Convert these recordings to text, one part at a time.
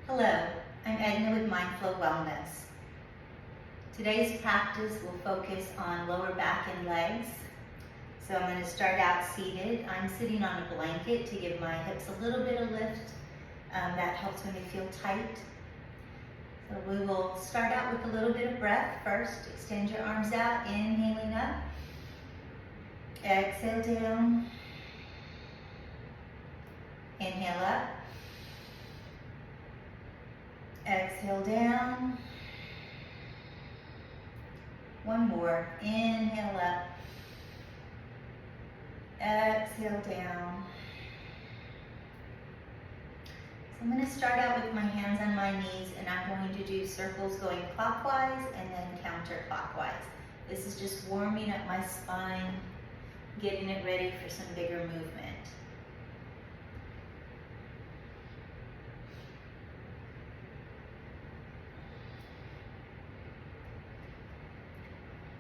Hello, I'm Edna with Mindflow Wellness. Today's practice will focus on lower back and legs. So I'm going to start out seated. I'm sitting on a blanket to give my hips a little bit of lift. That helps when they feel tight. So we will start out with a little bit of breath first. Extend your arms out, inhaling up. Exhale down. Inhale up. Exhale down. One more. Inhale up. Exhale down. So I'm going to start out with my hands on my knees, and I'm going to do circles going clockwise and then counterclockwise. This is just warming up my spine, getting it ready for some bigger movement.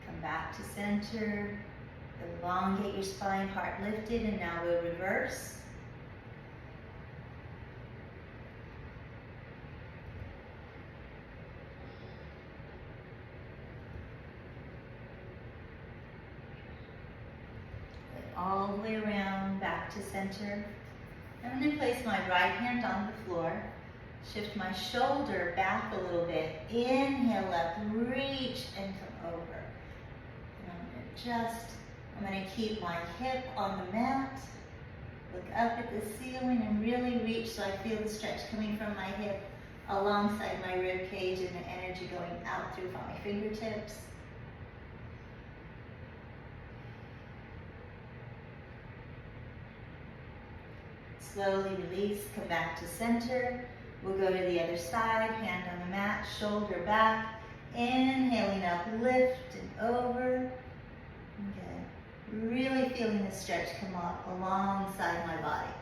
Come back to center. Elongate your spine, heart lifted, and now we'll reverse. All the way around, back to center. I'm going to place my right hand on the floor. Shift my shoulder back a little bit. Inhale up, reach and come over. And I'm going to keep my hip on the mat. Look up at the ceiling and really reach so I feel the stretch coming from my hip alongside my rib cage and the energy going out through my fingertips. Slowly release, come back to center. We'll go to the other side, hand on the mat, shoulder back. Inhaling up, lift and over. Good. Really feeling the stretch come up alongside my body.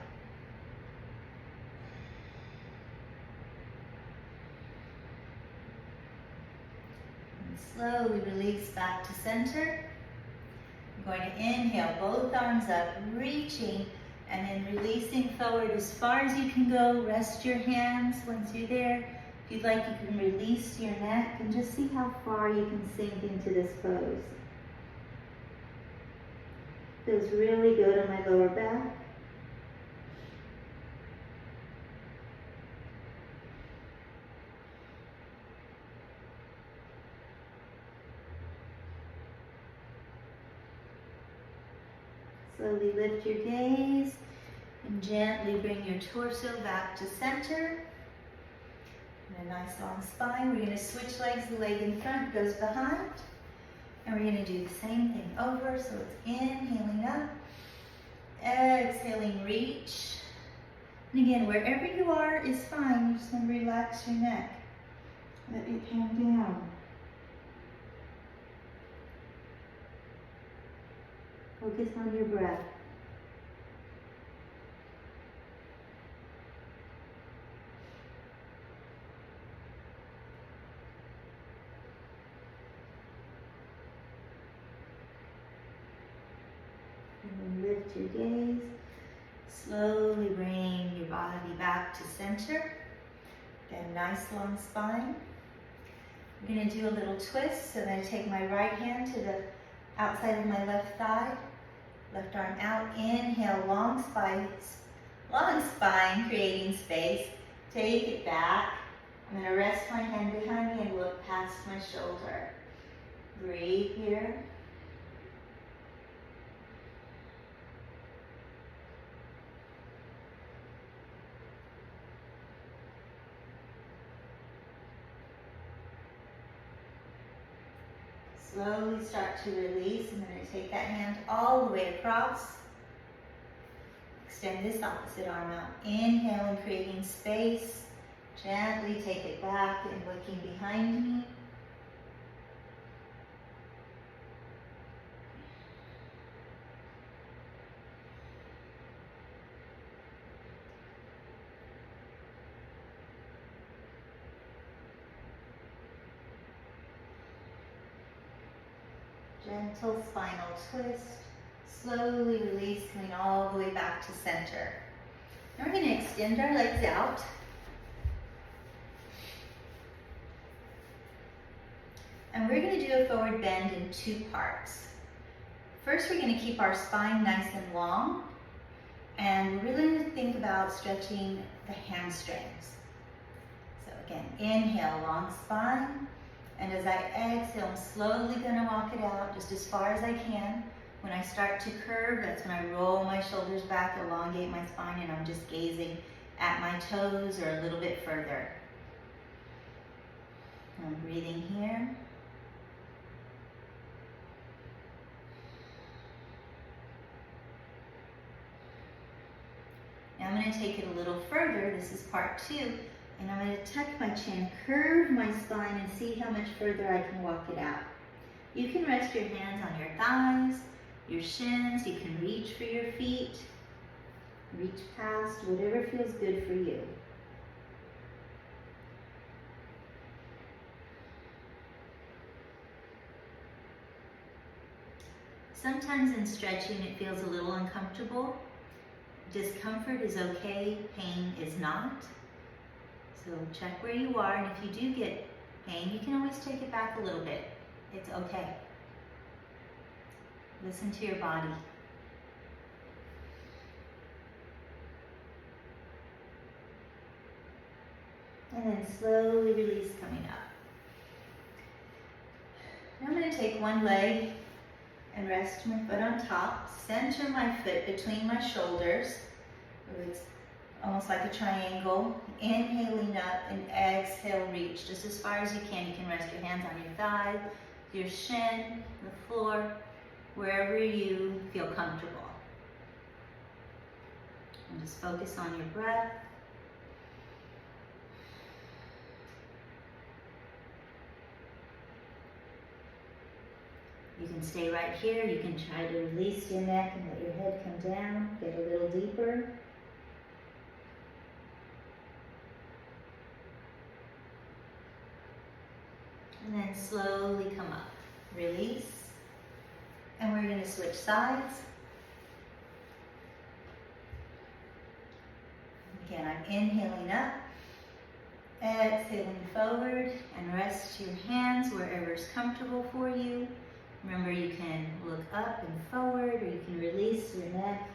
And slowly release back to center. I'm going to inhale, both arms up, reaching, and then releasing forward as far as you can go. Rest your hands once you're there. If you'd like, you can release your neck and just see how far you can sink into this pose. Feels really good on my lower back. Slowly lift your gaze and gently bring your torso back to center. And a nice long spine. We're going to switch legs. The leg in front goes behind. And we're going to do the same thing over. So it's inhaling up, exhaling, reach. And again, wherever you are is fine. You just want to relax your neck. Let it hang down. Focus on your breath. And then lift your gaze. Slowly bring your body back to center. Get a nice long spine. We're going to do a little twist. So I'm going to take my right hand to the outside of my left thigh. Left arm out, inhale, long spine, creating space. Take it back. I'm going to rest my hand behind me and look past my shoulder. Breathe here. Slowly start to release. I'm going to take that hand all the way across. Extend this opposite arm out. Inhale and creating space. Gently take it back and looking behind me. Gentle spinal twist. Slowly release, coming all the way back to center. Now we're going to extend our legs out. And we're going to do a forward bend in 2 parts. First, we're going to keep our spine nice and long, and we're really going to think about stretching the hamstrings. So again, inhale, long spine, and as I exhale, I'm slowly going to walk it out just as far as I can. When I start to curve, that's when I roll my shoulders back, elongate my spine, and I'm just gazing at my toes or a little bit further. I'm breathing here. Now I'm going to take it a little further. This is part 2. And I'm going to tuck my chin, curve my spine, and see how much further I can walk it out. You can rest your hands on your thighs, your shins. You can reach for your feet. Reach past, whatever feels good for you. Sometimes in stretching it feels a little uncomfortable. Discomfort is okay, pain is not. So check where you are, and if you do get pain, you can always take it back a little bit. It's okay. Listen to your body. And then slowly release coming up. Now I'm going to take one leg and rest my foot on top. Center my foot between my shoulders. So it's almost like a triangle. Inhaling up and exhale, reach just as far as you can. You can rest your hands on your thigh, your shin, the floor, wherever you feel comfortable. And just focus on your breath. You can stay right here. You can try to release your neck and let your head come down. Get a little deeper. And then slowly come up. Release. And we're going to switch sides. Again, I'm inhaling up. Exhaling forward, and rest your hands wherever is comfortable for you. Remember, you can look up and forward, or you can release your neck.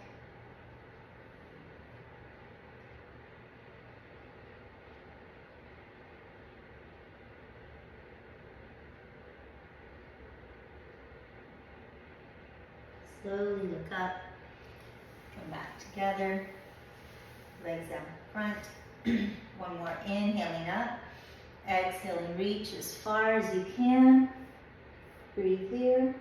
Slowly look up, come back together, legs out front. One more, inhaling up, exhaling, reach as far as you can. Breathe here.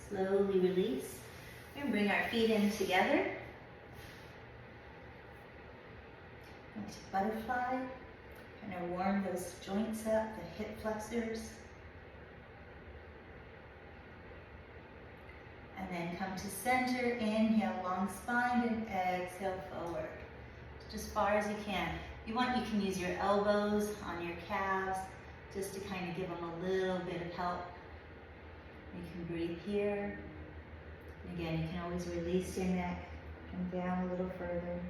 Slowly release. We're going to bring our feet in together. Into butterfly. Kind of warm those joints up, the hip flexors. And then come to center, inhale, long spine, and exhale forward. Just as far as you can. If you want, you can use your elbows on your calves, just to kind of give them a little bit of help. You can breathe here. And again, you can always release your neck, come down a little further.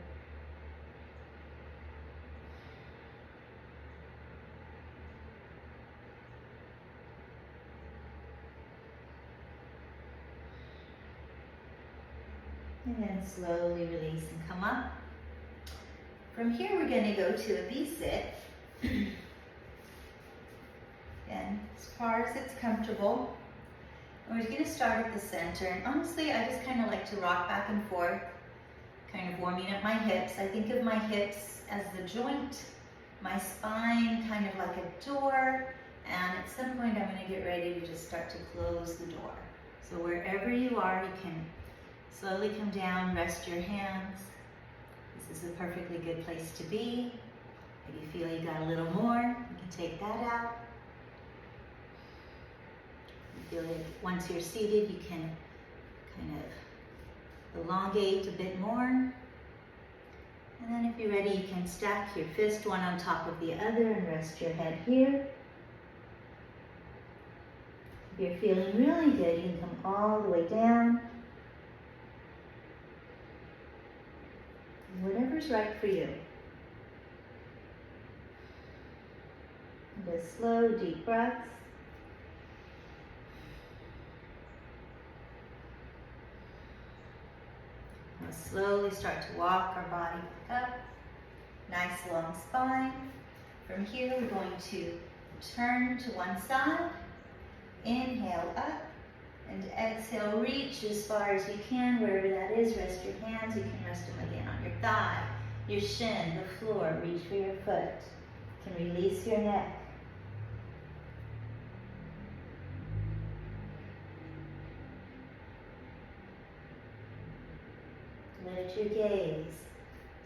And then slowly release and come up. From here, we're going to go to a V-sit. Again, as far as it's comfortable. And we're going to start at the center. And honestly, I just kind of like to rock back and forth, kind of warming up my hips. I think of my hips as the joint, my spine kind of like a door. And at some point, I'm going to get ready to just start to close the door. So wherever you are, you can slowly come down, rest your hands. This is a perfectly good place to be. If you feel you got a little more, you can take that out. You feel like once you're seated, you can kind of elongate a bit more. And then if you're ready, you can stack your fist one on top of the other and rest your head here. If you're feeling really good, you can come all the way down. Whatever's right for you. Just slow, deep breaths. We'll slowly start to walk our body back up. Nice long spine. From here, we're going to turn to one side. Inhale up. And exhale, reach as far as you can, wherever that is. Rest your hands. You can rest them again on your thigh, your shin, the floor. Reach for your foot. You can release your neck. Let your gaze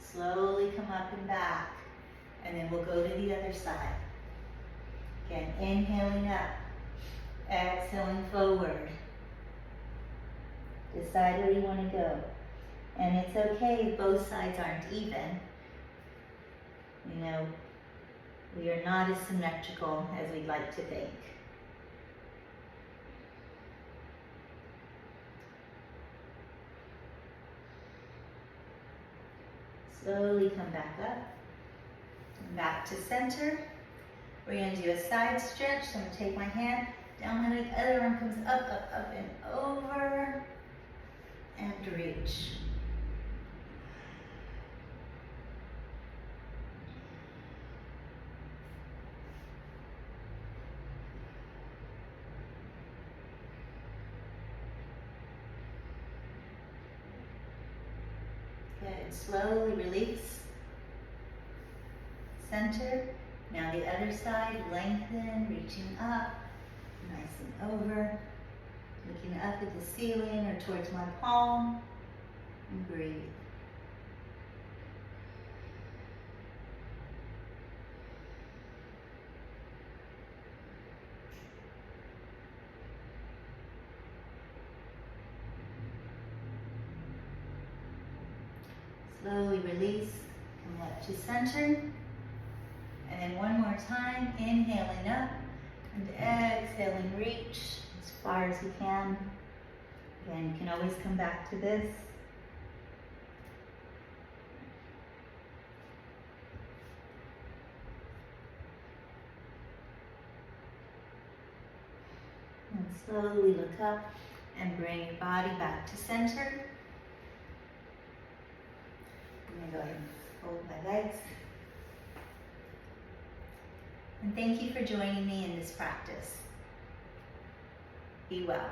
slowly come up and back. And then we'll go to the other side. Again, inhaling up. Exhaling forward. Decide where you want to go. And it's okay if both sides aren't even. You know, we are not as symmetrical as we'd like to think. Slowly come back up. And back to center. We're going to do a side stretch. So I'm going to take my hand down, and the other arm comes up, up, up, and over. And reach. Good. Slowly release. Center. Now the other side. Lengthen, reaching up. Nice and over. Looking up at the ceiling or towards my palm. And breathe. Slowly release. Come up to center. And then one more time. Inhaling up. And exhaling, reach as far as you can. Again, you can always come back to this. And slowly look up and bring your body back to center. I'm going to go ahead and fold my legs. And thank you for joining me in this practice. Be well.